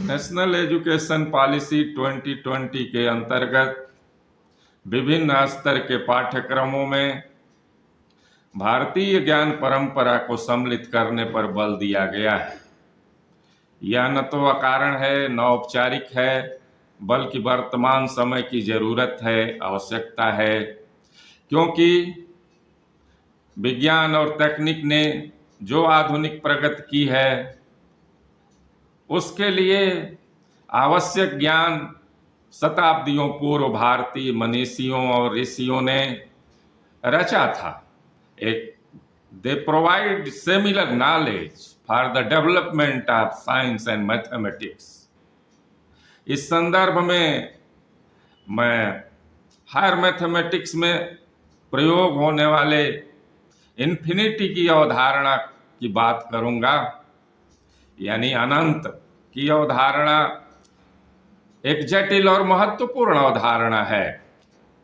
National education policy 2020 के अंतर्गत विभिन्न स्तर के पाठ्यक्रमों में भारतीय ज्ञान परंपरा को सम्मिलित करने पर बल दिया गया है। यह न तो अकारण है, न औपचारिक है, बल्कि वर्तमान समय की जरूरत है, आवश्यकता है, क्योंकि विज्ञान और तकनीक ने जो आधुनिक प्रगति की है उसके लिए आवश्यक ज्ञान शताब्दियों पूर्व भारतीय मनीषियों और ऋषियों ने रचा था। एक they provide similar knowledge for the development of science and mathematics. इस संदर्भ में मैं हायर मैथमेटिक्स में प्रयोग होने वाले इन्फिनिटी की अवधारणा की बात करूंगा, यानी अनंत की अवधारणा एक जटिल और महत्वपूर्ण अवधारणा है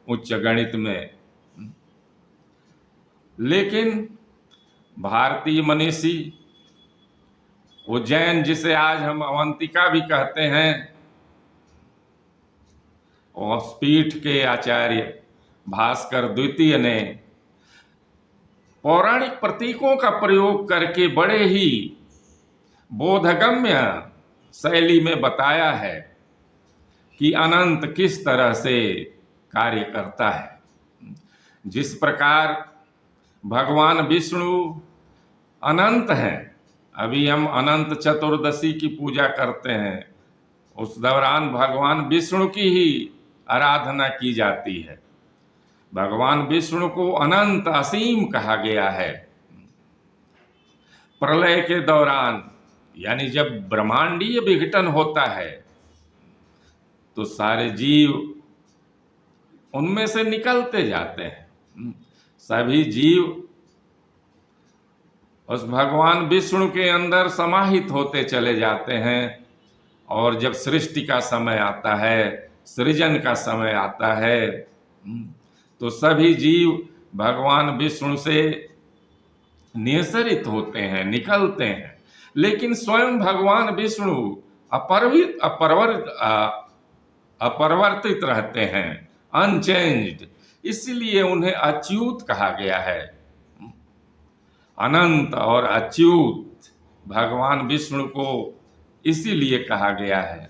उच्च गणित में, लेकिन भारतीय मनीषी उज्जैन, जिसे आज हम अवंतिका भी कहते हैं, और पीठ के आचार्य भास्कर द्वितीय ने पौराणिक प्रतीकों का प्रयोग करके बड़े ही बोधगम्य शैली में बताया है कि अनंत किस तरह से कार्य करता है। जिस प्रकार भगवान विष्णु अनंत हैं, अभी हम अनंत चतुर्दशी की पूजा करते हैं, उस दौरान भगवान विष्णु की ही आराधना की जाती है। भगवान विष्णु को अनंत असीम कहा गया है। प्रलय के दौरान, यानी जब ब्रह्मांडीय विघटन होता है, तो सारे जीव उनमें से निकलते जाते हैं। सभी जीव उस भगवान विष्णु के अंदर समाहित होते चले जाते हैं, और जब सृष्टि का समय आता है, सृजन का समय आता है, तो सभी जीव भगवान विष्णु से निःसरित होते हैं, निकलते हैं। लेकिन स्वयं भगवान विष्णु अपरिवर्तित रहते हैं, अनचेंज्ड, इसलिए उन्हें अच्युत कहा गया है। अनंत और अच्युत भगवान विष्णु को इसीलिए कहा गया है।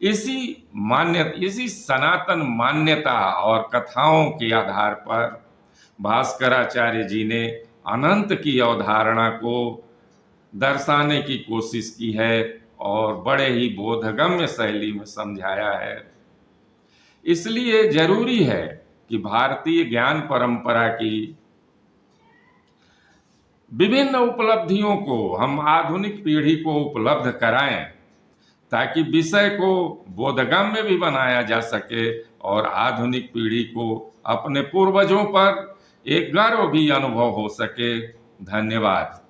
इसी सनातन मान्यता और कथाओं के आधार पर भास्कराचार्य जी ने अनंत की अवधारणा को दर्शाने की कोशिश की है और बड़े ही बोधगम्य शैली में समझाया है। इसलिए जरूरी है कि भारतीय ज्ञान परंपरा की विभिन्न उपलब्धियों को हम आधुनिक पीढ़ी को उपलब्ध कराएं, ताकि विषय को बोधगम्य भी बनाया जा सके और आधुनिक पीढ़ी को अपने पूर्वजों पर एक गर्व भी अनुभव हो सके। धन्यवाद।